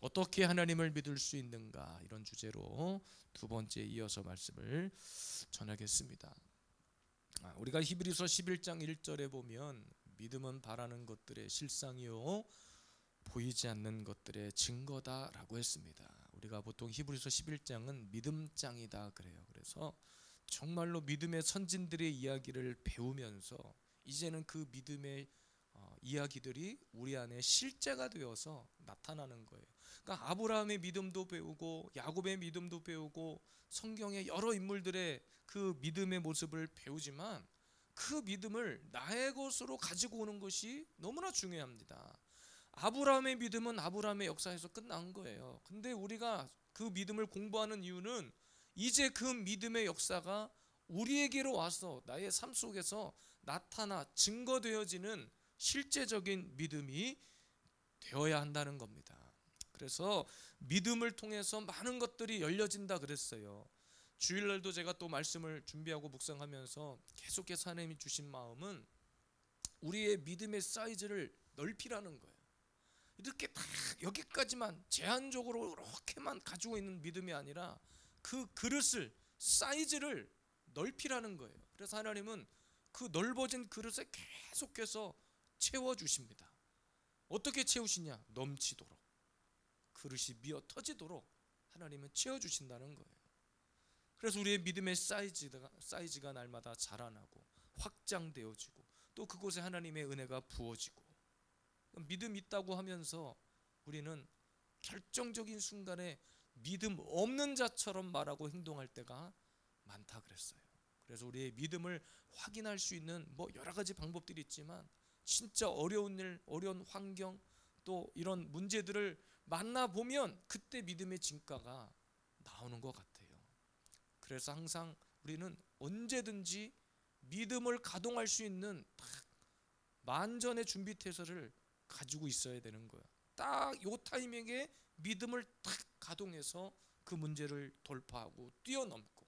어떻게 하나님을 믿을 수 있는가, 이런 주제로 두 번째 이어서 말씀을 전하겠습니다. 우리가 히브리서 11장 1절에 보면 믿음은 바라는 것들의 실상이요 보이지 않는 것들의 증거다라고 했습니다. 우리가 보통 히브리서 11장은 믿음장이다 그래요. 그래서 정말로 믿음의 선진들의 이야기를 배우면서 이제는 그 믿음의 이야기들이 우리 안에 실제가 되어서 나타나는 거예요. 그러니까 아브라함의 믿음도 배우고 야곱의 믿음도 배우고 성경의 여러 인물들의 그 믿음의 모습을 배우지만 그 믿음을 나의 것으로 가지고 오는 것이 너무나 중요합니다. 아브라함의 믿음은 아브라함의 역사에서 끝난 거예요. 근데 우리가 그 믿음을 공부하는 이유는 이제 그 믿음의 역사가 우리에게로 와서 나의 삶 속에서 나타나 증거되어지는 실제적인 믿음이 되어야 한다는 겁니다. 그래서 믿음을 통해서 많은 것들이 열려진다 그랬어요. 주일날도 제가 또 말씀을 준비하고 묵상하면서 계속해서 하나님이 주신 마음은 우리의 믿음의 사이즈를 넓히라는 거예요. 이렇게 딱 여기까지만 제한적으로 이렇게만 가지고 있는 믿음이 아니라 그 그릇을, 사이즈를 넓히라는 거예요. 그래서 하나님은 그 넓어진 그릇에 계속해서 채워주십니다. 어떻게 채우시냐? 넘치도록, 그릇이 미어 터지도록 하나님은 채워주신다는 거예요. 그래서 우리의 믿음의 사이즈가 날마다 자라나고 확장되어지고 또 그곳에 하나님의 은혜가 부어지고, 믿음 있다고 하면서 우리는 결정적인 순간에 믿음 없는 자처럼 말하고 행동할 때가 많다 그랬어요. 그래서 우리의 믿음을 확인할 수 있는 여러 가지 방법들이 있지만 진짜 어려운 일, 어려운 환경, 또 이런 문제들을 만나보면 그때 믿음의 진가가 나오는 것 같아요. 그래서 항상 우리는 언제든지 믿음을 가동할 수 있는 딱 만전의 준비 태세를 가지고 있어야 되는 거야. 딱 요 타이밍에 믿음을 딱 가동해서 그 문제를 돌파하고 뛰어넘고.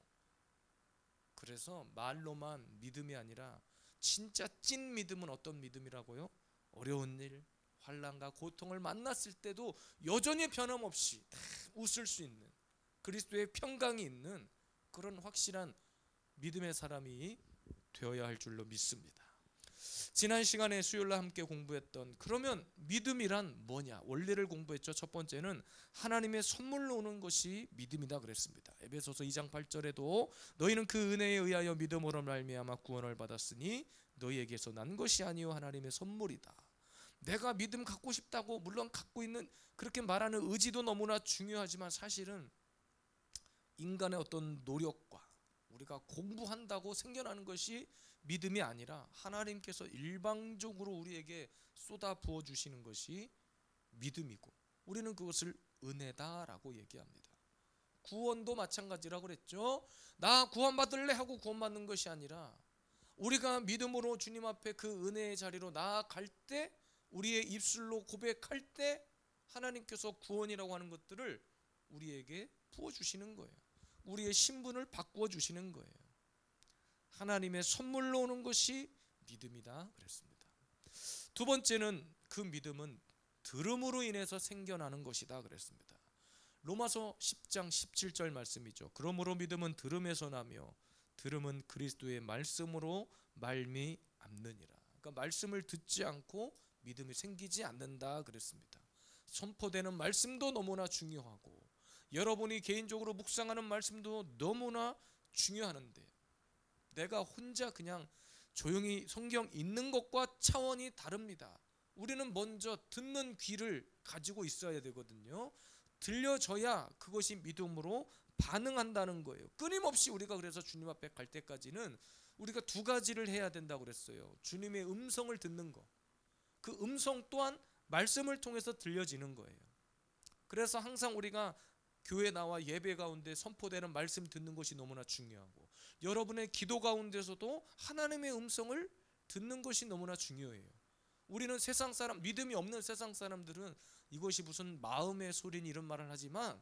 그래서 말로만 믿음이 아니라 진짜 찐 믿음은 어떤 믿음이라고요? 어려운 일, 환난과 고통을 만났을 때도 여전히 변함없이 다 웃을 수 있는, 그리스도의 평강이 있는 그런 확실한 믿음의 사람이 되어야 할 줄로 믿습니다. 지난 시간에 수요일날 함께 공부했던 그러면 믿음이란 뭐냐, 원리를 공부했죠. 첫 번째는 하나님의 선물로 오는 것이 믿음이다 그랬습니다. 에베소서 2장 8절에도 너희는 그 은혜에 의하여 믿음으로 말미암아 구원을 받았으니 너희에게서 난 것이 아니요 하나님의 선물이다. 내가 믿음 갖고 싶다고 물론 갖고 있는 그렇게 말하는 의지도 너무나 중요하지만 사실은 인간의 어떤 노력과 우리가 공부한다고 생겨나는 것이 믿음이 아니라 하나님께서 일방적으로 우리에게 쏟아 부어 주시는 것이 믿음이고, 우리는 그것을 은혜다라고 얘기합니다. 구원도 마찬가지라고 그랬죠. 나 구원받을래 하고 구원받는 것이 아니라 우리가 믿음으로 주님 앞에 그 은혜의 자리로 나아갈 때, 우리의 입술로 고백할 때 하나님께서 구원이라고 하는 것들을 우리에게 부어주시는 거예요. 우리의 신분을 바꾸어 주시는 거예요. 하나님의 선물로 오는 것이 믿음이다 그랬습니다. 두 번째는 그 믿음은 들음으로 인해서 생겨나는 것이다 그랬습니다. 로마서 10장 17절 말씀이죠. 그러므로 믿음은 들음에서 나며 들음은 그리스도의 말씀으로 말미암느니라. 그러니까 말씀을 듣지 않고 믿음이 생기지 않는다 그랬습니다. 선포되는 말씀도 너무나 중요하고 여러분이 개인적으로 묵상하는 말씀도 너무나 중요하는데 내가 혼자 그냥 조용히 성경 읽는 것과 차원이 다릅니다. 우리는 먼저 듣는 귀를 가지고 있어야 되거든요. 들려져야 그것이 믿음으로 반응한다는 거예요. 끊임없이 우리가 그래서 주님 앞에 갈 때까지는 우리가 두 가지를 해야 된다고 그랬어요. 주님의 음성을 듣는 거, 그 음성 또한 말씀을 통해서 들려지는 거예요. 그래서 항상 우리가 교회 나와 예배 가운데 선포되는 말씀 듣는 것이 너무나 중요하고, 여러분의 기도 가운데서도 하나님의 음성을 듣는 것이 너무나 중요해요. 우리는 세상 사람, 믿음이 없는 세상 사람들은 이것이 무슨 마음의 소리니 이런 말을 하지만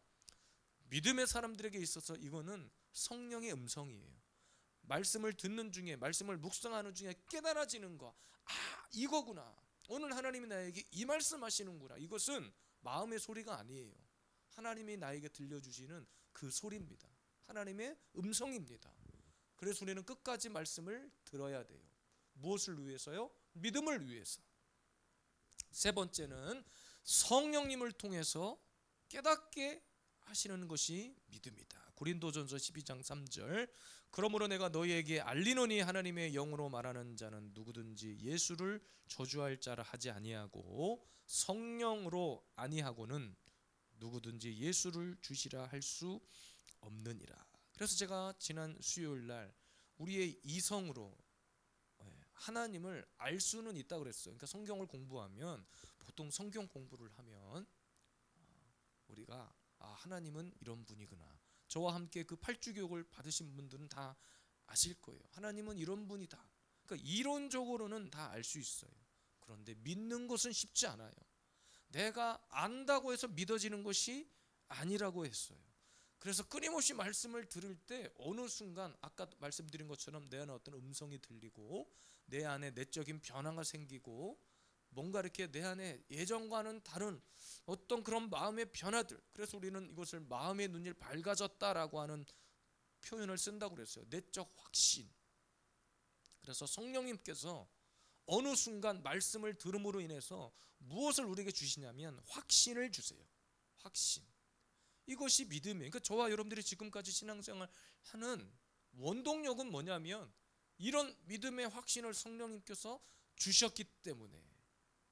믿음의 사람들에게 있어서 이거는 성령의 음성이에요. 말씀을 듣는 중에, 말씀을 묵상하는 중에 깨달아지는 거, 이거구나, 오늘 하나님이 나에게 이 말씀 하시는구나, 이것은 마음의 소리가 아니에요. 하나님이 나에게 들려주시는 그 소리입니다. 하나님의 음성입니다. 그래서 우리는 끝까지 말씀을 들어야 돼요. 무엇을 위해서요? 믿음을 위해서. 세 번째는 성령님을 통해서 깨닫게 하시는 것이 믿음이다. 고린도전서 12장 3절 그러므로 내가 너희에게 알리노니 하나님의 영으로 말하는 자는 누구든지 예수를 저주할 자라 하지 아니하고 성령으로 아니하고는 누구든지 예수를 주시라 할 수 없느니라. 그래서 제가 지난 수요일 날 우리의 이성으로 하나님을 알 수는 있다 그랬어요. 그러니까 성경을 공부하면 보통 성경 공부를 하면 우리가 하나님은 이런 분이구나. 저와 함께 그 팔주교육을 받으신 분들은 다 아실 거예요. 하나님은 이런 분이다. 그러니까 이론적으로는 다 알 수 있어요. 그런데 믿는 것은 쉽지 않아요. 내가 안다고 해서 믿어지는 것이 아니라고 했어요. 그래서 끊임없이 말씀을 들을 때 어느 순간 아까 말씀드린 것처럼 내 안에 어떤 음성이 들리고 내 안에 내적인 변화가 생기고 뭔가 이렇게 내 안에 예전과는 다른 어떤 그런 마음의 변화들, 그래서 우리는 이것을 마음의 눈이 밝아졌다라고 하는 표현을 쓴다고 그랬어요. 내적 확신. 그래서 성령님께서 어느 순간 말씀을 들음으로 인해서 무엇을 우리에게 주시냐면 확신을 주세요. 확신. 이것이 믿음이에요. 그러니까 저와 여러분들이 지금까지 신앙생활 하는 원동력은 뭐냐면 이런 믿음의 확신을 성령님께서 주셨기 때문에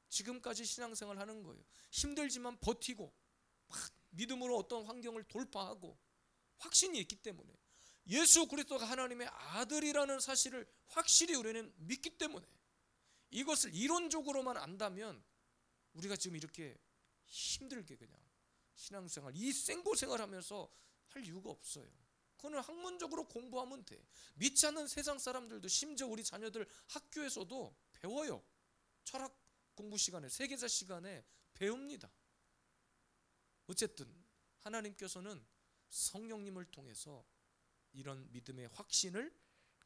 지금까지 신앙생활 하는 거예요. 힘들지만 버티고 막 믿음으로 어떤 환경을 돌파하고 확신이 있기 때문에 예수 그리스도가 하나님의 아들이라는 사실을 확실히 우리는 믿기 때문에 이것을 이론적으로만 안다면 우리가 지금 이렇게 힘들게 그냥 신앙생활 이 생고생활 하면서 할 이유가 없어요. 그거는 학문적으로 공부하면 돼. 믿지 않는 세상 사람들도 심지어 우리 자녀들 학교에서도 배워요. 철학 공부 시간에 세계사 시간에 배웁니다. 어쨌든 하나님께서는 성령님을 통해서 이런 믿음의 확신을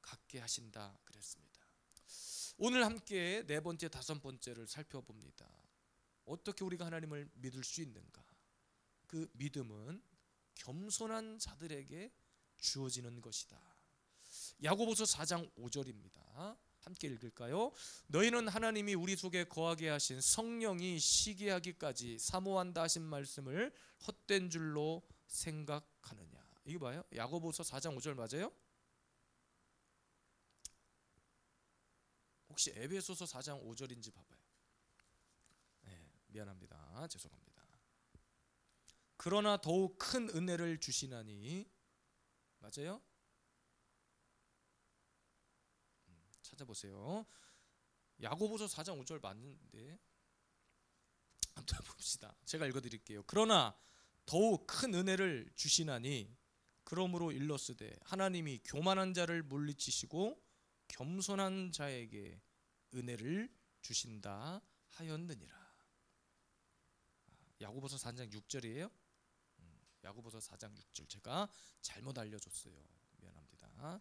갖게 하신다 그랬습니다. 오늘 함께 네 번째, 다섯 번째를 살펴봅니다. 어떻게 우리가 하나님을 믿을 수 있는가? 그 믿음은 겸손한 자들에게 주어지는 것이다. 야고보서 4장 5절입니다. 함께 읽을까요? 너희는 하나님이 우리 속에 거하게 하신 성령이 시기하기까지 사모한다 하신 말씀을 헛된 줄로 생각하느냐. 이거 봐요. 야고보서 4장 5절 맞아요? 혹시 에베소서 4장 5절인지 봐봐요. 네, 미안합니다. 죄송합니다. 그러나 더욱 큰 은혜를 주시나니 맞아요? 찾아보세요. 야고보서 4장 5절 맞는데 한번 봅시다. 제가 읽어드릴게요. 그러나 더욱 큰 은혜를 주시나니 그러므로 일렀으되 하나님이 교만한 자를 물리치시고 겸손한 자에게 은혜를 주신다 하였느니라. 야고보서 4장 6절이에요. 야고보서 4장 6절 제가 잘못 알려줬어요. 미안합니다.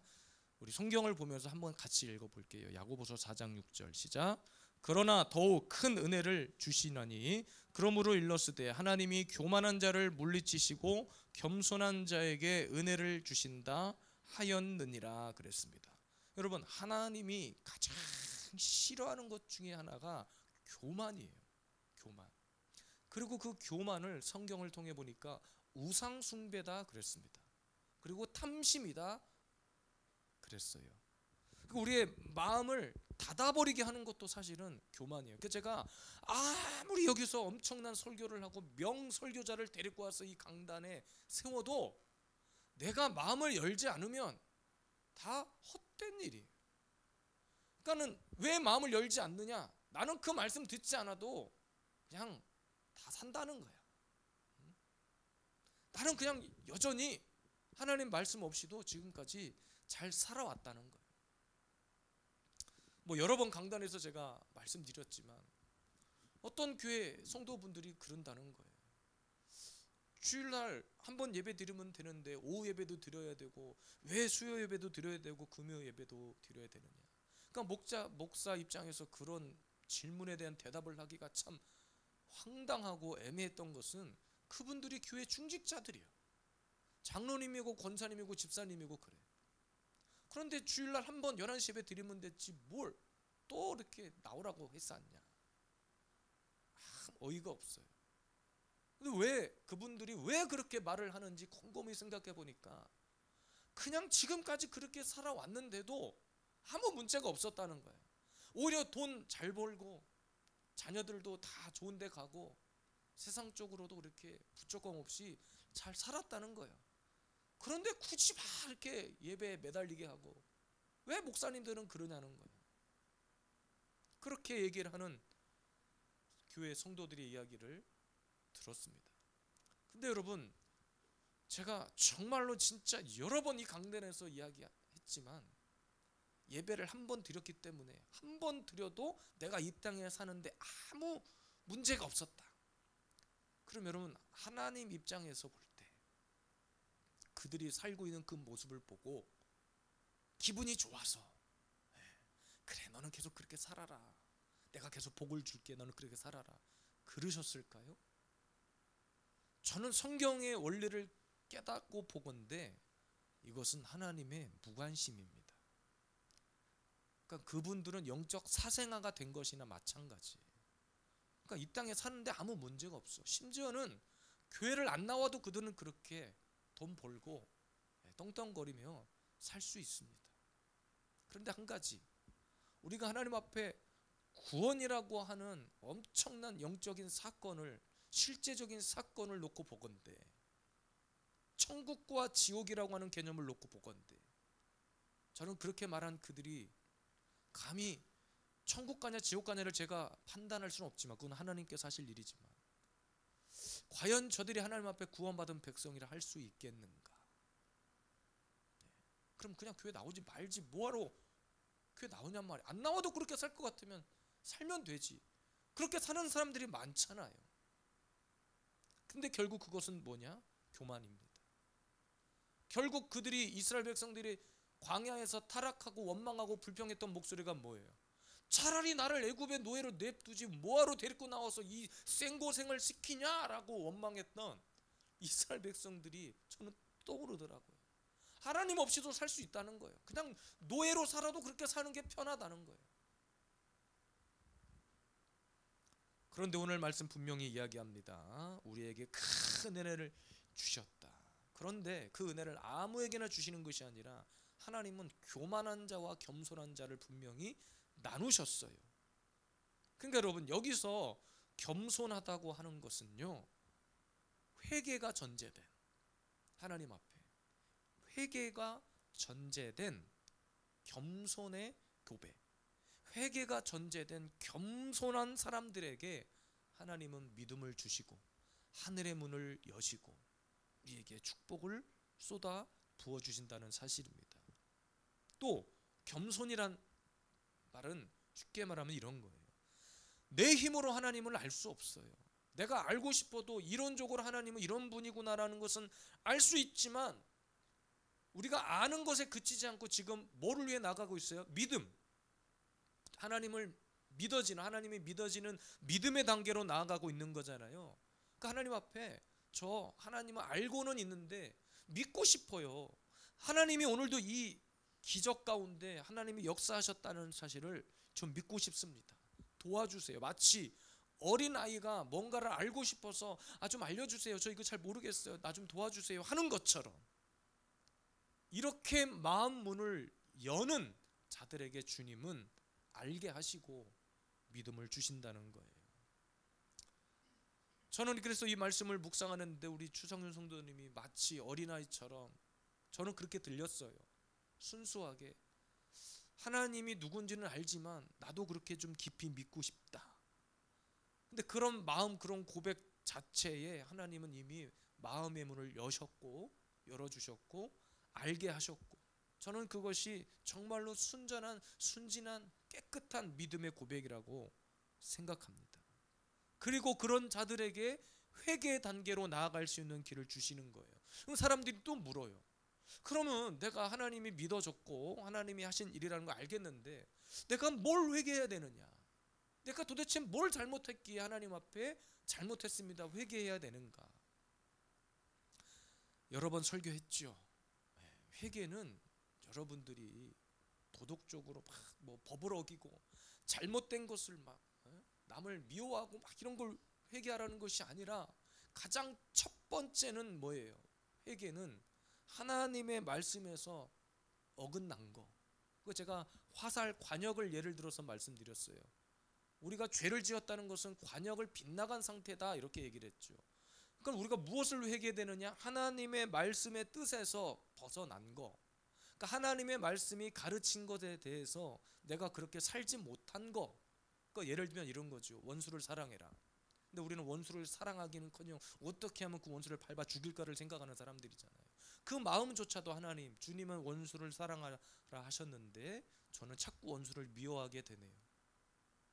우리 성경을 보면서 한번 같이 읽어볼게요. 야고보서 4장 6절 시작. 그러나 더욱 큰 은혜를 주시나니 그러므로 일렀으되 하나님이 교만한 자를 물리치시고 겸손한 자에게 은혜를 주신다 하였느니라 그랬습니다. 여러분 하나님이 가장 싫어하는 것 중에 하나가 교만이에요. 교만. 그리고 그 교만을 성경을 통해 보니까 우상 숭배다 그랬습니다. 그리고 탐심이다 그랬어요. 우리의 마음을 닫아버리게 하는 것도 사실은 교만이에요. 그래서 제가 아무리 여기서 엄청난 설교를 하고 명설교자를 데리고 와서 이 강단에 세워도 내가 마음을 열지 않으면 다 헛된 일이에요. 그러니까는 왜 마음을 열지 않느냐? 나는 그 말씀 듣지 않아도 그냥 다 산다는 거야. 나는 그냥 여전히 하나님 말씀 없이도 지금까지 잘 살아왔다는 거예요. 뭐 여러 번 강단에서 제가 말씀드렸지만 어떤 교회 성도분들이 그런다는 거예요. 주일날 한 번 예배 드리면 되는데 오후 예배도 드려야 되고 왜 수요 예배도 드려야 되고 금요 예배도 드려야 되느냐. 그러니까 목사 입장에서 그런 질문에 대한 대답을 하기가 참 황당하고 애매했던 것은 그분들이 교회 중직자들이에요. 장로님이고 권사님이고 집사님이고 그래. 그런데 주일날 한번 11시 예배 드리면 됐지 뭘 또 이렇게 나오라고 했었냐. 어이가 없어요. 근데 왜 그분들이 왜 그렇게 말을 하는지 곰곰이 생각해 보니까 그냥 지금까지 그렇게 살아왔는데도 아무 문제가 없었다는 거예요. 오히려 돈 잘 벌고 자녀들도 다 좋은 데 가고 세상적으로도 그렇게 부조건 없이 잘 살았다는 거예요. 그런데 굳이 막 이렇게 예배에 매달리게 하고 왜 목사님들은 그러냐는 거예요. 그렇게 얘기를 하는 교회 성도들의 이야기를 들었습니다. 근데 여러분, 제가 정말로 진짜 여러 번 이 강단에서 이야기했지만 예배를 한 번 드렸기 때문에 한 번 드려도 내가 이 땅에 사는데 아무 문제가 없었다. 그럼 여러분, 하나님 입장에서 볼 때 그들이 살고 있는 그 모습을 보고 기분이 좋아서 그래 너는 계속 그렇게 살아라, 내가 계속 복을 줄게, 너는 그렇게 살아라 그러셨을까요? 저는 성경의 원리를 깨닫고 보건대 이것은 하나님의 무관심입니다. 그러니까 그분들은 영적 사생아가 된 것이나 마찬가지. 그러니까 이 땅에 사는데 아무 문제가 없어. 심지어는 교회를 안 나와도 그들은 그렇게 돈 벌고 떵떵거리며 살 수 있습니다. 그런데 한 가지, 우리가 하나님 앞에 구원이라고 하는 엄청난 영적인 사건을, 실제적인 사건을 놓고 보건대, 천국과 지옥이라고 하는 개념을 놓고 보건대, 저는 그렇게 말한 그들이 감히 천국 가냐 지옥 가냐를 제가 판단할 수는 없지만 그건 하나님께서 하실 일이지만 과연 저들이 하나님 앞에 구원받은 백성이라 할 수 있겠는가? 그럼 그냥 교회 나오지 말지 뭐하러 교회 나오냔 말이야. 안 나와도 그렇게 살 것 같으면 살면 되지. 그렇게 사는 사람들이 많잖아요. 근데 결국 그것은 뭐냐? 교만입니다. 결국 그들이, 이스라엘 백성들이 광야에서 타락하고 원망하고 불평했던 목소리가 뭐예요? 차라리 나를 애굽의 노예로 냅두지 뭐하러 데리고 나와서 이 생고생을 시키냐라고 원망했던 이스라엘 백성들이 저는 떠오르더라고요. 하나님 없이도 살 수 있다는 거예요. 그냥 노예로 살아도 그렇게 사는 게 편하다는 거예요. 그런데 오늘 말씀 분명히 이야기합니다. 우리에게 큰 은혜를 주셨다. 그런데 그 은혜를 아무에게나 주시는 것이 아니라 하나님은 교만한 자와 겸손한 자를 분명히 나누셨어요. 그러니까 여러분, 여기서 겸손하다고 하는 것은요, 회개가 전제된, 하나님 앞에 회개가 전제된 겸손의 고백, 회개가 전제된 겸손한 사람들에게 하나님은 믿음을 주시고 하늘의 문을 여시고 우리에게 축복을 쏟아 부어주신다는 사실입니다. 또 겸손이란 말은 쉽게 말하면 이런 거예요. 내 힘으로 하나님을 알 수 없어요. 내가 알고 싶어도 이론적으로 하나님은 이런 분이구나라는 것은 알 수 있지만 우리가 아는 것에 그치지 않고 지금 뭐를 위해 나가고 있어요? 믿음. 하나님을 믿어지는, 하나님이 믿어지는 믿음의 단계로 나아가고 있는 거잖아요. 그러니까 하나님 앞에 저 하나님을 알고는 있는데 믿고 싶어요. 하나님이 오늘도 이 기적 가운데 하나님이 역사하셨다는 사실을 좀 믿고 싶습니다. 도와주세요. 마치 어린아이가 뭔가를 알고 싶어서 좀 알려주세요. 저 이거 잘 모르겠어요. 나 좀 도와주세요 하는 것처럼 이렇게 마음 문을 여는 자들에게 주님은 알게 하시고 믿음을 주신다는 거예요. 저는 그래서 이 말씀을 묵상하는데 우리 추성윤 성도님이 마치 어린아이처럼 저는 그렇게 들렸어요. 순수하게 하나님이 누군지는 알지만 나도 그렇게 좀 깊이 믿고 싶다. 근데 그런 마음, 그런 고백 자체에 하나님은 이미 마음의 문을 여셨고 열어주셨고 알게 하셨고, 저는 그것이 정말로 순전한, 순진한, 깨끗한 믿음의 고백이라고 생각합니다. 그리고 그런 자들에게 회개의 단계로 나아갈 수 있는 길을 주시는 거예요. 그럼 사람들이 또 물어요. 그러면 내가 하나님이 믿어줬고 하나님이 하신 일이라는 걸 알겠는데 내가 뭘 회개해야 되느냐? 내가 도대체 뭘 잘못했기에 하나님 앞에 잘못했습니다 회개해야 되는가? 여러 번 설교했죠. 회개는 여러분들이 도덕적으로 막 뭐 법을 어기고 잘못된 것을 막 남을 미워하고 막 이런 걸 회개하라는 것이 아니라 가장 첫 번째는 뭐예요? 회개는 하나님의 말씀에서 어긋난 거. 그 제가 화살 관역을 예를 들어서 말씀드렸어요. 우리가 죄를 지었다는 것은 관역을 빗나간 상태다 이렇게 얘기를 했죠. 그럼 우리가 무엇을 회개되느냐? 하나님의 말씀의 뜻에서 벗어난 거. 그러니까 하나님의 말씀이 가르친 것에 대해서 내가 그렇게 살지 못한 거. 그러니까 예를 들면 이런 거죠. 원수를 사랑해라. 근데 우리는 원수를 사랑하기는커녕 어떻게 하면 그 원수를 밟아 죽일까를 생각하는 사람들이잖아요. 그 마음조차도 하나님, 주님은 원수를 사랑하라 하셨는데 저는 자꾸 원수를 미워하게 되네요.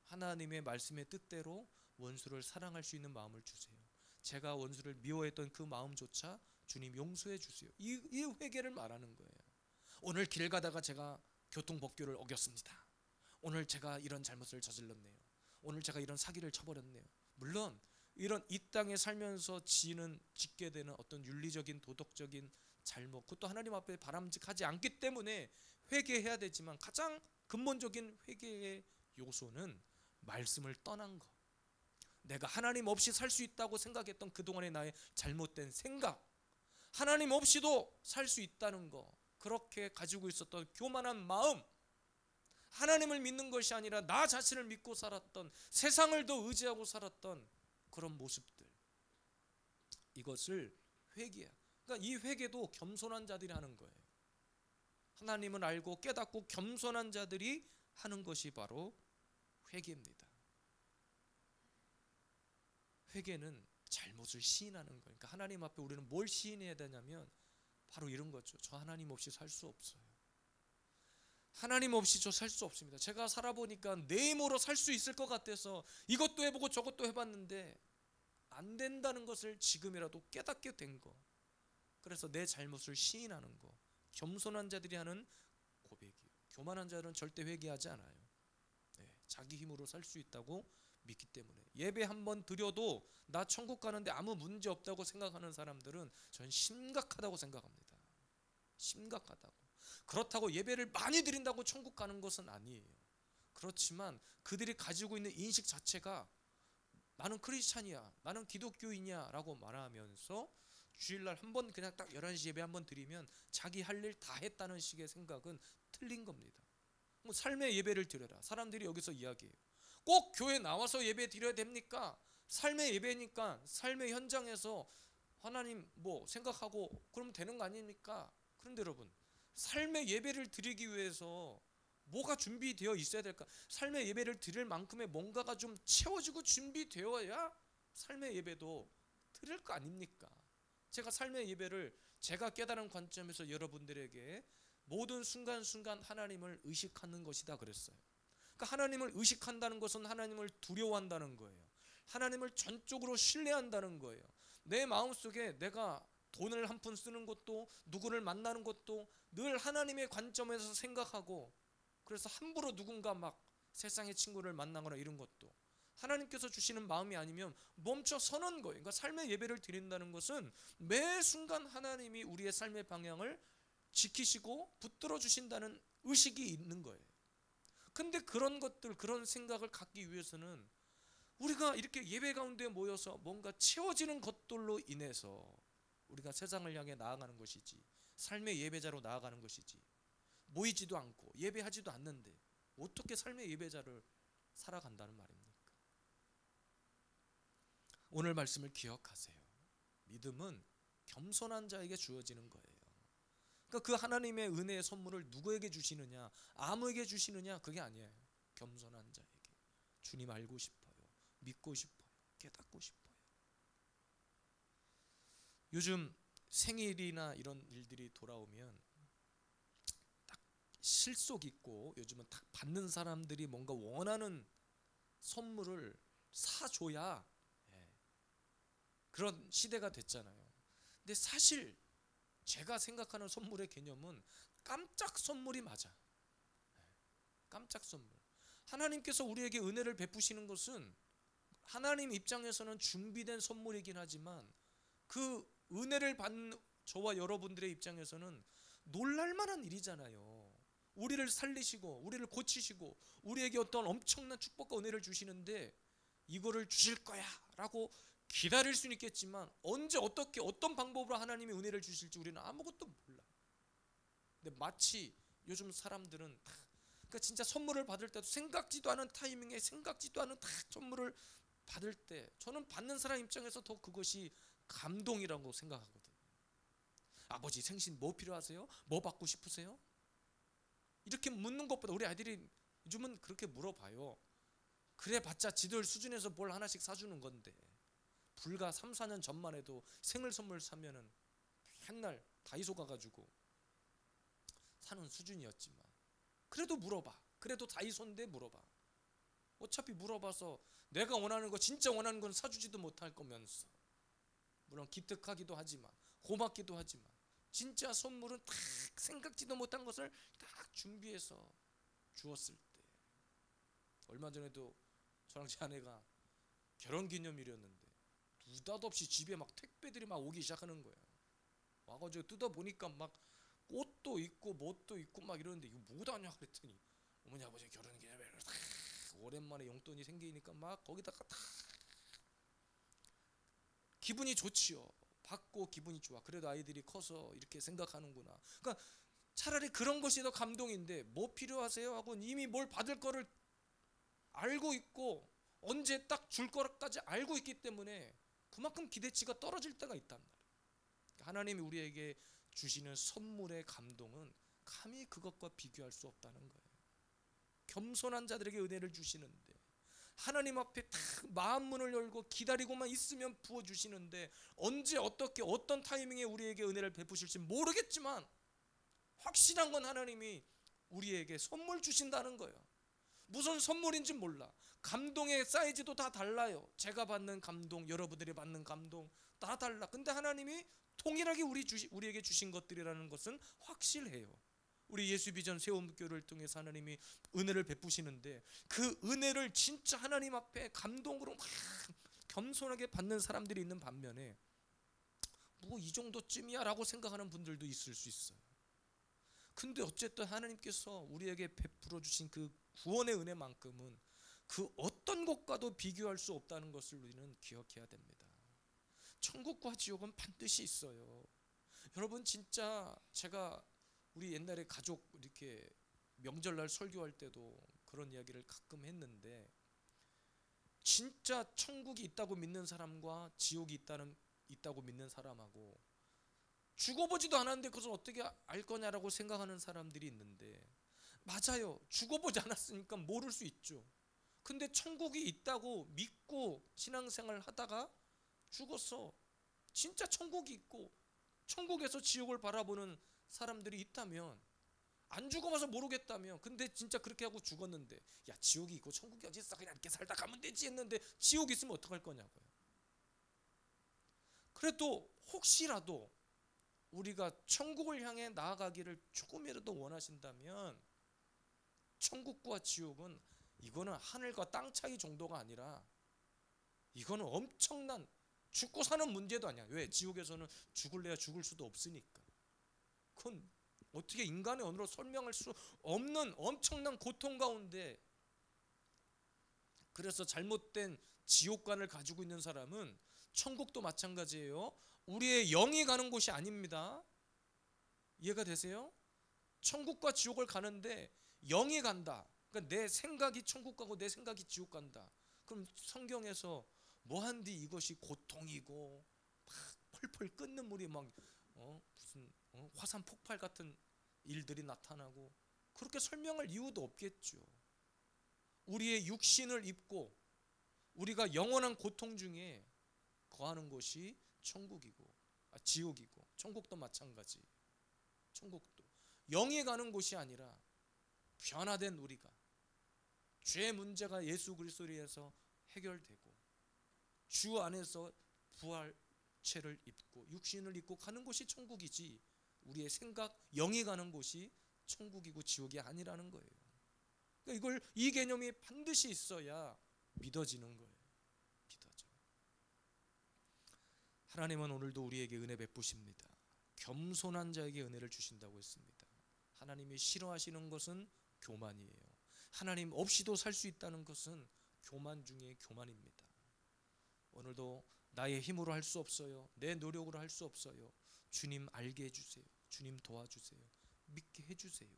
하나님의 말씀의 뜻대로 원수를 사랑할 수 있는 마음을 주세요. 제가 원수를 미워했던 그 마음조차 주님 용서해 주세요. 이 회개를 말하는 거예요. 오늘 길 가다가 제가 교통법규를 어겼습니다. 오늘 제가 이런 잘못을 저질렀네요. 오늘 제가 이런 사기를 쳐버렸네요. 물론 이런 이 땅에 살면서 짓게 되는 어떤 윤리적인 도덕적인 잘못, 그것도 하나님 앞에 바람직하지 않기 때문에 회개해야 되지만 가장 근본적인 회개의 요소는 말씀을 떠난 거. 내가 하나님 없이 살 수 있다고 생각했던 그동안의 나의 잘못된 생각, 하나님 없이도 살 수 있다는 거, 그렇게 가지고 있었던 교만한 마음, 하나님을 믿는 것이 아니라 나 자신을 믿고 살았던, 세상을 더 의지하고 살았던 그런 모습들, 이것을 회개야. 그러니까 이 회개도 겸손한 자들이 하는 거예요. 하나님을 알고 깨닫고 겸손한 자들이 하는 것이 바로 회개입니다. 회개는 잘못을 시인하는 거예요. 그러니까 하나님 앞에 우리는 뭘 시인해야 되냐면 바로 이런 거죠. 저 하나님 없이 살 수 없어요. 하나님 없이 저 살 수 없습니다. 제가 살아보니까 내 힘으로 살 수 있을 것 같아서 이것도 해보고 저것도 해봤는데 안 된다는 것을 지금이라도 깨닫게 된 거. 그래서 내 잘못을 시인하는 거. 겸손한 자들이 하는 고백이에요. 교만한 자들은 절대 회개하지 않아요. 자기 힘으로 살 수 있다고 믿기 때문에. 예배 한번 드려도 나 천국 가는데 아무 문제 없다고 생각하는 사람들은 전 심각하다고 생각합니다. 심각하다고. 그렇다고 예배를 많이 드린다고 천국 가는 것은 아니에요. 그렇지만 그들이 가지고 있는 인식 자체가 나는 크리스찬이야, 나는 기독교인이야 라고 말하면서 주일날 한번 그냥 딱 11시 예배 한번 드리면 자기 할 일 다 했다는 식의 생각은 틀린 겁니다. 뭐 삶의 예배를 드려라. 사람들이 여기서 이야기해요. 꼭 교회 나와서 예배 드려야 됩니까? 삶의 예배니까 삶의 현장에서 하나님 뭐 생각하고 그러면 되는 거 아닙니까? 그런데 여러분, 삶의 예배를 드리기 위해서 뭐가 준비되어 있어야 될까? 삶의 예배를 드릴 만큼의 뭔가가 좀 채워지고 준비되어야 삶의 예배도 드릴 거 아닙니까? 제가 삶의 예배를 제가 깨달은 관점에서 여러분들에게 모든 순간순간 하나님을 의식하는 것이다 그랬어요. 그러니까 하나님을 의식한다는 것은 하나님을 두려워한다는 거예요. 하나님을 전적으로 신뢰한다는 거예요. 내 마음속에 내가 돈을 한 푼 쓰는 것도, 누구를 만나는 것도 늘 하나님의 관점에서 생각하고, 그래서 함부로 누군가 막 세상의 친구를 만나거나 이런 것도 하나님께서 주시는 마음이 아니면 멈춰 서는 거예요. 그러니까 삶의 예배를 드린다는 것은 매 순간 하나님이 우리의 삶의 방향을 지키시고 붙들어 주신다는 의식이 있는 거예요. 근데 그런 것들, 그런 생각을 갖기 위해서는 우리가 이렇게 예배 가운데 모여서 뭔가 채워지는 것들로 인해서 우리가 세상을 향해 나아가는 것이지, 삶의 예배자로 나아가는 것이지, 모이지도 않고 예배하지도 않는데 어떻게 삶의 예배자를 살아간다는 말입니까? 오늘 말씀을 기억하세요. 믿음은 겸손한 자에게 주어지는 거예요. 그러니까 그 하나님의 은혜의 선물을 누구에게 주시느냐, 아무에게 주시느냐, 그게 아니에요. 겸손한 자에게. 주님 알고 싶어요. 믿고 싶어요. 깨닫고 싶어요. 요즘 생일이나 이런 일들이 돌아오면 딱 실속 있고 요즘은 딱 받는 사람들이 뭔가 원하는 선물을 사줘야 그런 시대가 됐잖아요. 근데 사실 제가 생각하는 선물의 개념은 깜짝 선물이 맞아. 깜짝 선물. 하나님께서 우리에게 은혜를 베푸시는 것은 하나님 입장에서는 준비된 선물이긴 하지만 그 은혜를 받는 저와 여러분들의 입장에서는 놀랄만한 일이잖아요. 우리를 살리시고 우리를 고치시고 우리에게 어떤 엄청난 축복과 은혜를 주시는데 이거를 주실 거야 라고 기다릴 수는 있겠지만 언제 어떻게 어떤 방법으로 하나님이 은혜를 주실지 우리는 아무것도 몰라. 근데 마치 요즘 사람들은 그러니까 진짜 선물을 받을 때도 생각지도 않은 타이밍에 생각지도 않은 선물을 받을 때 저는 받는 사람 입장에서 더 그것이 감동이라고 생각하거든요. 아버지 생신 뭐 필요하세요? 뭐 받고 싶으세요? 이렇게 묻는 것보다 우리 아이들이 요즘은 그렇게 물어봐요. 그래 봤자 지들 수준에서 뭘 하나씩 사주는 건데 불과 3, 4년 전만 해도 생일 선물 사면은 맨날 다이소 가가지고 사는 수준이었지만 그래도 물어봐. 그래도 다이소인데 물어봐. 어차피 물어봐서 내가 원하는 거 진짜 원하는 건 사주지도 못할 거면서 물론 기특하기도 하지만 고맙기도 하지만 진짜 선물은 딱 생각지도 못한 것을 딱 준비해서 주었을 때 얼마 전에도 저랑 제 아내가 결혼기념일이었는데 느닷없이 집에 막 택배들이 막 오기 시작하는 거야. 와가지고 뜯어보니까 막 꽃도 있고 뭣도 있고 막 이러는데 이거 뭐다냐 그랬더니 어머니 아버지 결혼기념일 오랜만에 용돈이 생기니까 막 거기다가 다 기분이 좋지요. 받고 기분이 좋아. 그래도 아이들이 커서 이렇게 생각하는구나. 그러니까 차라리 그런 것이 더 감동인데 뭐 필요하세요? 하고 이미 뭘 받을 거를 알고 있고 언제 딱 줄 거까지 알고 있기 때문에 그만큼 기대치가 떨어질 때가 있단 말이에요. 하나님이 우리에게 주시는 선물의 감동은 감히 그것과 비교할 수 없다는 거예요. 겸손한 자들에게 은혜를 주시는데 하나님 앞에 딱 마음 문을 열고 기다리고만 있으면 부어주시는데 언제 어떻게 어떤 타이밍에 우리에게 은혜를 베푸실지 모르겠지만 확실한 건 하나님이 우리에게 선물 주신다는 거예요. 무슨 선물인지 몰라. 감동의 사이즈도 다 달라요. 제가 받는 감동, 여러분들이 받는 감동 다 달라. 근데 하나님이 동일하게 우리에게 주신 것들이라는 것은 확실해요. 우리 예수비전 세움교를 통해서 하나님이 은혜를 베푸시는데 그 은혜를 진짜 하나님 앞에 감동으로 막 겸손하게 받는 사람들이 있는 반면에 뭐 이 정도쯤이야 라고 생각하는 분들도 있을 수 있어요. 근데 어쨌든 하나님께서 우리에게 베풀어 주신 그 구원의 은혜만큼은 그 어떤 것과도 비교할 수 없다는 것을 우리는 기억해야 됩니다. 천국과 지옥은 반드시 있어요. 여러분 진짜 제가 우리 옛날에 가족 이렇게 명절날 설교할 때도 그런 이야기를 가끔 했는데 진짜 천국이 있다고 믿는 사람과 지옥이 있다고 믿는 사람하고 죽어보지도 않았는데 그것을 어떻게 알 거냐라고 생각하는 사람들이 있는데 맞아요. 죽어보지 않았으니까 모를 수 있죠. 근데 천국이 있다고 믿고 신앙생활을 하다가 죽어서 진짜 천국이 있고 천국에서 지옥을 바라보는 사람들이 있다면 안 죽어봐서 모르겠다면 근데 진짜 그렇게 하고 죽었는데 야 지옥이 있고 천국이 어디 있어 그냥 이렇게 살다 가면 되지 했는데 지옥이 있으면 어떡할 거냐고요. 그래도 혹시라도 우리가 천국을 향해 나아가기를 조금이라도 원하신다면 천국과 지옥은 이거는 하늘과 땅 차이 정도가 아니라 이거는 엄청난 죽고 사는 문제도 아니야. 왜? 지옥에서는 죽을래야 죽을 수도 없으니까. 그건 어떻게 인간의 언어로 설명할 수 없는 엄청난 고통 가운데 그래서 잘못된 지옥관을 가지고 있는 사람은 천국도 마찬가지예요. 우리의 영이 가는 곳이 아닙니다. 이해가 되세요? 천국과 지옥을 가는데 영이 간다. 그러니까 내 생각이 천국 가고 내 생각이 지옥 간다. 그럼 성경에서 뭐한디 이것이 고통이고 막 펄펄 끓는 물이 막 무슨 화산 폭발 같은 일들이 나타나고 그렇게 설명할 이유도 없겠죠. 우리의 육신을 입고 우리가 영원한 고통 중에 거하는 것이 천국이고 지옥이고 천국도 마찬가지. 천국도 영이 가는 곳이 아니라 변화된 우리가 죄의 문제가 예수 그리스도로 인해서 해결되고 주 안에서 부활체를 입고 육신을 입고 가는 곳이 천국이지 우리의 생각 영이 가는 곳이 천국이고 지옥이 아니라는 거예요. 그러니까 이 개념이 반드시 있어야 믿어지는 거예요. 믿어져. 하나님은 오늘도 우리에게 은혜 베푸십니다. 겸손한 자에게 은혜를 주신다고 했습니다. 하나님이 싫어하시는 것은 교만이에요. 하나님 없이도 살 수 있다는 것은 교만 중에 교만입니다. 오늘도 나의 힘으로 할 수 없어요. 내 노력으로 할 수 없어요. 주님 알게 해주세요. 주님 도와주세요. 믿게 해주세요.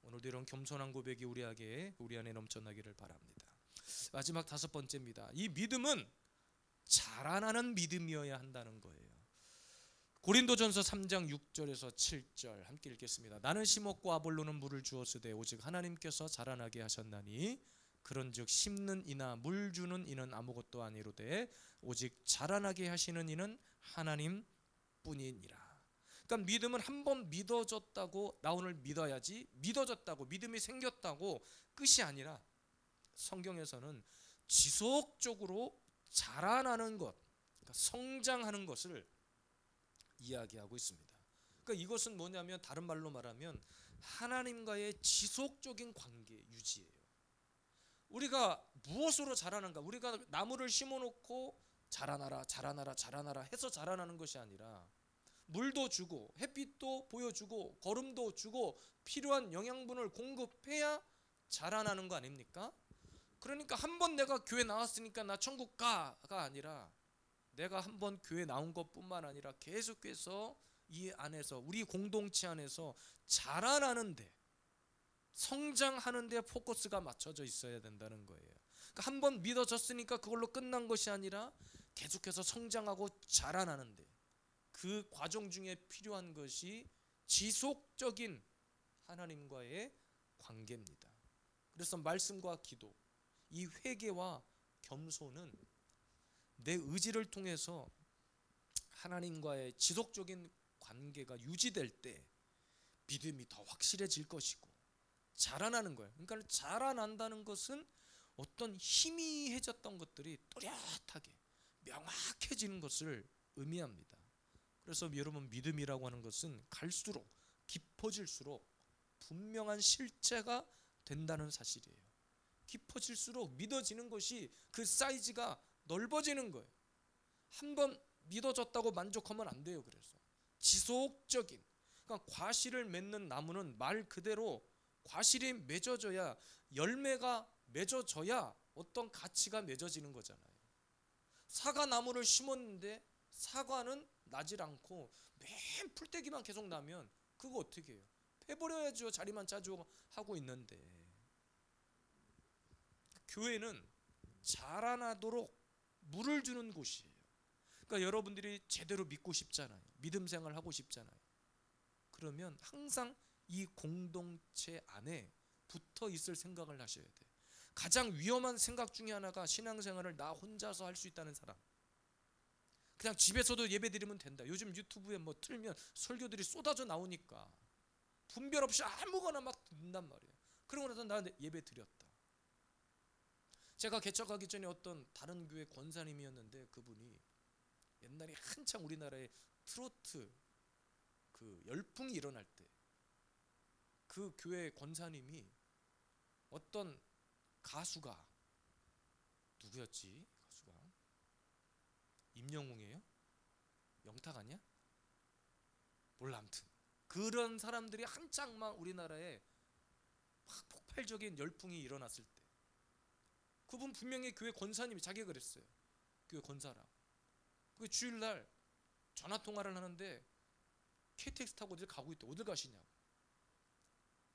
오늘도 이런 겸손한 고백이 우리 안에 넘쳐나기를 바랍니다. 마지막 5번째입니다. 이 믿음은 자라나는 믿음이어야 한다는 거예요. 고린도전서 3장 6절에서 7절 함께 읽겠습니다. 나는 심었고 아볼로는 물을 주었으되 오직 하나님께서 자라나게 하셨나니 그런즉 심는 이나 물 주는 이는 아무것도 아니로되 오직 자라나게 하시는 이는 하나님뿐이니라. 그러니까 믿음은 한번 믿어졌다고 나 오늘 믿어야지, 믿어졌다고 믿음이 생겼다고 끝이 아니라 성경에서는 지속적으로 자라나는 것, 그러니까 성장하는 것을 이야기하고 있습니다. 그러니까 이것은 뭐냐면 다른 말로 말하면 하나님과의 지속적인 관계 유지예요. 우리가 무엇으로 자라는가? 우리가 나무를 심어놓고 자라나라 자라나라 자라나라 해서 자라나는 것이 아니라 물도 주고 햇빛도 보여주고 거름도 주고 필요한 영양분을 공급해야 자라나는 거 아닙니까? 그러니까 한번 내가 교회 나왔으니까 나 천국 가가 아니라 내가 한번 교회 나온 것뿐만 아니라 계속해서 이 안에서 우리 공동체 안에서 자라나는데 성장하는데 포커스가 맞춰져 있어야 된다는 거예요. 그러니까 한번 믿어졌으니까 그걸로 끝난 것이 아니라 계속해서 성장하고 자라나는데 그 과정 중에 필요한 것이 지속적인 하나님과의 관계입니다. 그래서 말씀과 기도, 이 회개와 겸손은 내 의지를 통해서 하나님과의 지속적인 관계가 유지될 때 믿음이 더 확실해질 것이고 자라나는 거예요. 그러니까 자라난다는 것은 어떤 희미해졌던 것들이 또렷하게 명확해지는 것을 의미합니다. 그래서 여러분 믿음이라고 하는 것은 갈수록 깊어질수록 분명한 실체가 된다는 사실이에요. 깊어질수록 믿어지는 것이 그 사이즈가 넓어지는 거예요. 한번 믿어졌다고 만족하면 안 돼요. 그래서 지속적인, 그러니까 과실을 맺는 나무는 말 그대로 과실이 맺어져야, 열매가 맺어져야 어떤 가치가 맺어지는 거잖아요. 사과 나무를 심었는데 사과는 나질 않고 맨 풀떼기만 계속 나면 그거 어떻게 해요? 패버려야죠. 자리만 짜주고 하고 있는데. 교회는 자라나도록 물을 주는 곳이에요. 그러니까 여러분들이 제대로 믿고 싶잖아요. 믿음 생활 하고 싶잖아요. 그러면 항상 이 공동체 안에 붙어 있을 생각을 하셔야 돼요. 가장 위험한 생각 중에 하나가 신앙생활을 나 혼자서 할 수 있다는 사람. 그냥 집에서도 예배 드리면 된다. 요즘 유튜브에 뭐 틀면 설교들이 쏟아져 나오니까 분별 없이 아무거나 막 듣는단 말이에요. 그러고 나서 나 예배 드렸다. 제가 개척하기 전에 어떤 다른 교회 권사님이었는데 그분이 옛날에 한창 우리나라에 트로트 그 열풍이 일어날 때 그 교회 권사님이 어떤 가수가 누구였지? 가수가 임영웅이에요? 영탁 아니야? 몰라. 아무튼 그런 사람들이 한창 막 우리나라에 막 폭발적인 열풍이 일어났을 때 그분 분명히 교회 권사님이 자기가 그랬어요. 교회 권사라. 그 주일날 전화 통화를 하는데 KTX 타고 어딜 가고 있대. 어딜 가시냐고.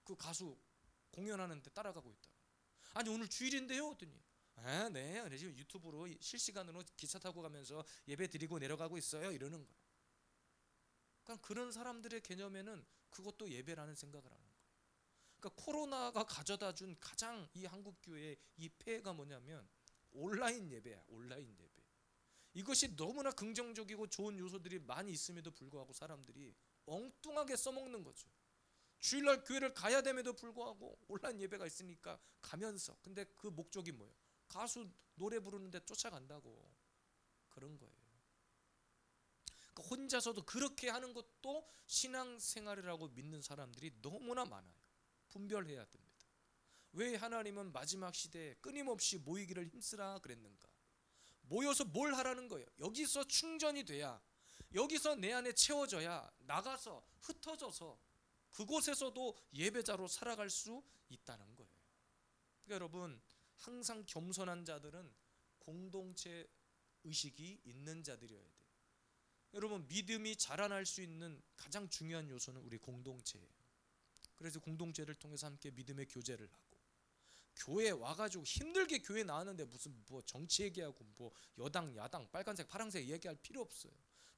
그 가수 공연하는데 따라가고 있다. 아니 오늘 주일인데요? 했더니 아, 네. 지금 유튜브로 실시간으로 기차 타고 가면서 예배 드리고 내려가고 있어요. 이러는 거야. 그러니까 그런 사람들의 개념에는 그것도 예배라는 생각을 하는 거예요. 그러니까 코로나가 가져다 준 가장 이 한국 교회의 이 폐해가 뭐냐면 온라인 예배야. 온라인 예배. 이것이 너무나 긍정적이고 좋은 요소들이 많이 있음에도 불구하고 사람들이 엉뚱하게 써먹는 거죠. 주일날 교회를 가야 됨에도 불구하고 온라인 예배가 있으니까 가면서, 근데 그 목적이 뭐예요? 가수 노래 부르는데 쫓아간다고. 그런 거예요. 그러니까 혼자서도 그렇게 하는 것도 신앙생활이라고 믿는 사람들이 너무나 많아요. 분별해야 됩니다. 왜 하나님은 마지막 시대에 끊임없이 모이기를 힘쓰라 그랬는가? 모여서 뭘 하라는 거예요? 여기서 충전이 돼야, 여기서 내 안에 채워져야 나가서 흩어져서 그곳에서도 예배자로 살아갈 수 있다는 거예요. 그러니까 여러분, 항상 겸손한 자들은 공동체 의식이 있는 자들이어야 돼요. 여러분, 믿음이 자라날 수 있는 가장 중요한 요소는 우리 공동체예요. 그래서 공동체를 통해서 함께 믿음의 교제를 하고, 교회 와가지고 힘들게 교회 나왔는데 무슨 뭐 정치 얘기하고 뭐 여당 야당 빨간색 파란색 얘기할 필요 없어요.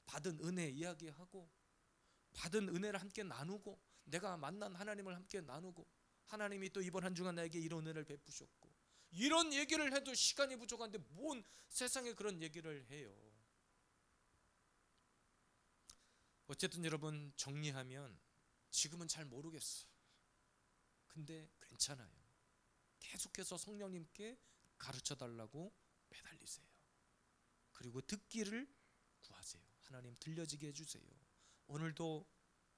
받은 은혜 이야기하고, 받은 은혜를 함께 나누고, 내가 만난 하나님을 함께 나누고, 하나님이 또 이번 한 주간 나에게 이런 은혜를 베푸셨고, 이런 얘기를 해도 시간이 부족한데 뭔 세상에 그런 얘기를 해요. 어쨌든 여러분, 정리하면 지금은 잘 모르겠어. 근데 괜찮아요. 계속해서 성령님께 가르쳐 달라고 매달리세요. 그리고 듣기를 구하세요. 하나님 들려지게 해주세요. 오늘도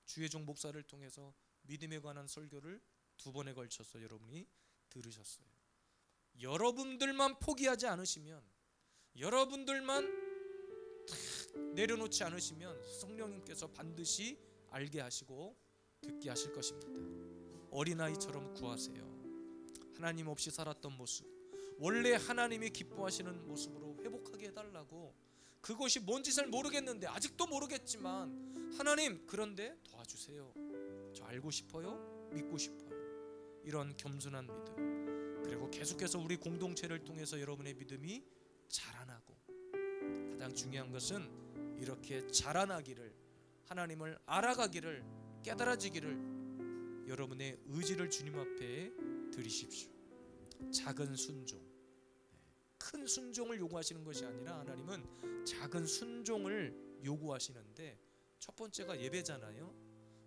주의 종 목사를 통해서 믿음에 관한 설교를 2번에 걸쳐서 여러분이 들으셨어요. 여러분들만 포기하지 않으시면, 여러분들만 내려놓지 않으시면 성령님께서 반드시 알게 하시고 듣게 하실 것입니다. 어린아이처럼 구하세요. 하나님 없이 살았던 모습, 원래 하나님이 기뻐하시는 모습으로 회복하게 해달라고. 그것이 뭔지 잘 모르겠는데, 아직도 모르겠지만 하나님 그런데 도와주세요. 저 알고 싶어요. 믿고 싶어요. 이런 겸손한 믿음, 그리고 계속해서 우리 공동체를 통해서 여러분의 믿음이 자라나고, 가장 중요한 것은 이렇게 자라나기를, 하나님을 알아가기를, 깨달아지기를 여러분의 의지를 주님 앞에 드리십시오. 작은 순종, 큰 순종을 요구하시는 것이 아니라 하나님은 작은 순종을 요구하시는데, 첫 번째가 예배잖아요.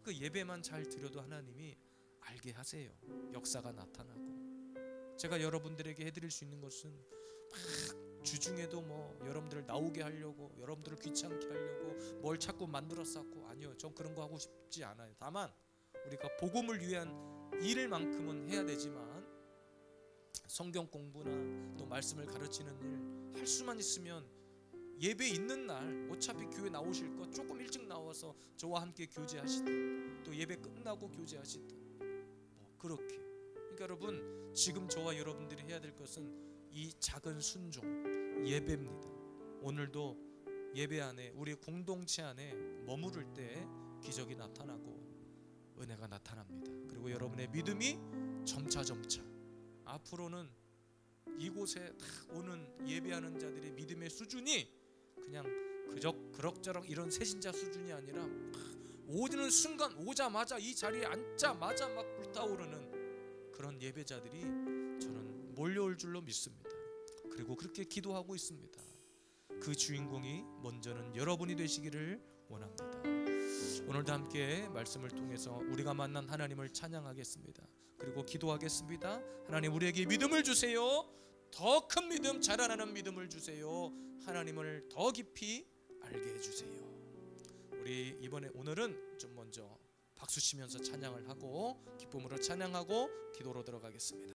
그 예배만 잘 드려도 하나님이 알게 하세요. 역사가 나타나고. 제가 여러분들에게 해드릴 수 있는 것은 막 주중에도 뭐 여러분들을 나오게 하려고, 여러분들을 귀찮게 하려고 뭘 자꾸 만들어 쌓고, 아니요, 전 그런 거 하고 싶지 않아요. 다만 우리가 복음을 위한 일만큼은 해야 되지만, 성경 공부나 또 말씀을 가르치는 일 할 수만 있으면, 예배 있는 날 어차피 교회 나오실 거 조금 일찍 나와서 저와 함께 교제하시든, 또 예배 끝나고 교제하시든, 뭐 그렇게. 그러니까 여러분, 지금 저와 여러분들이 해야 될 것은 이 작은 순종, 예배입니다. 오늘도 예배 안에, 우리 공동체 안에 머무를 때 기적이 나타나고 은혜가 나타납니다. 그리고 여러분의 믿음이 점차 앞으로는 이곳에 오는 예배하는 자들의 믿음의 수준이 그냥 그럭저럭 이런 새신자 수준이 아니라 오는 순간, 오자마자 이 자리에 앉자마자 막 불타오르는 그런 예배자들이 저는 몰려올 줄로 믿습니다. 그리고 그렇게 기도하고 있습니다. 그 주인공이 먼저는 여러분이 되시기를 원합니다. 오늘도 함께 말씀을 통해서 우리가 만난 하나님을 찬양하겠습니다. 그리고 기도하겠습니다. 하나님, 우리에게 믿음을 주세요. 더 큰 믿음, 자라나는 믿음을 주세요. 하나님을 더 깊이 알게 해주세요. 우리 오늘은 좀 먼저 박수 치면서 찬양을 하고, 기쁨으로 찬양하고 기도로 들어가겠습니다.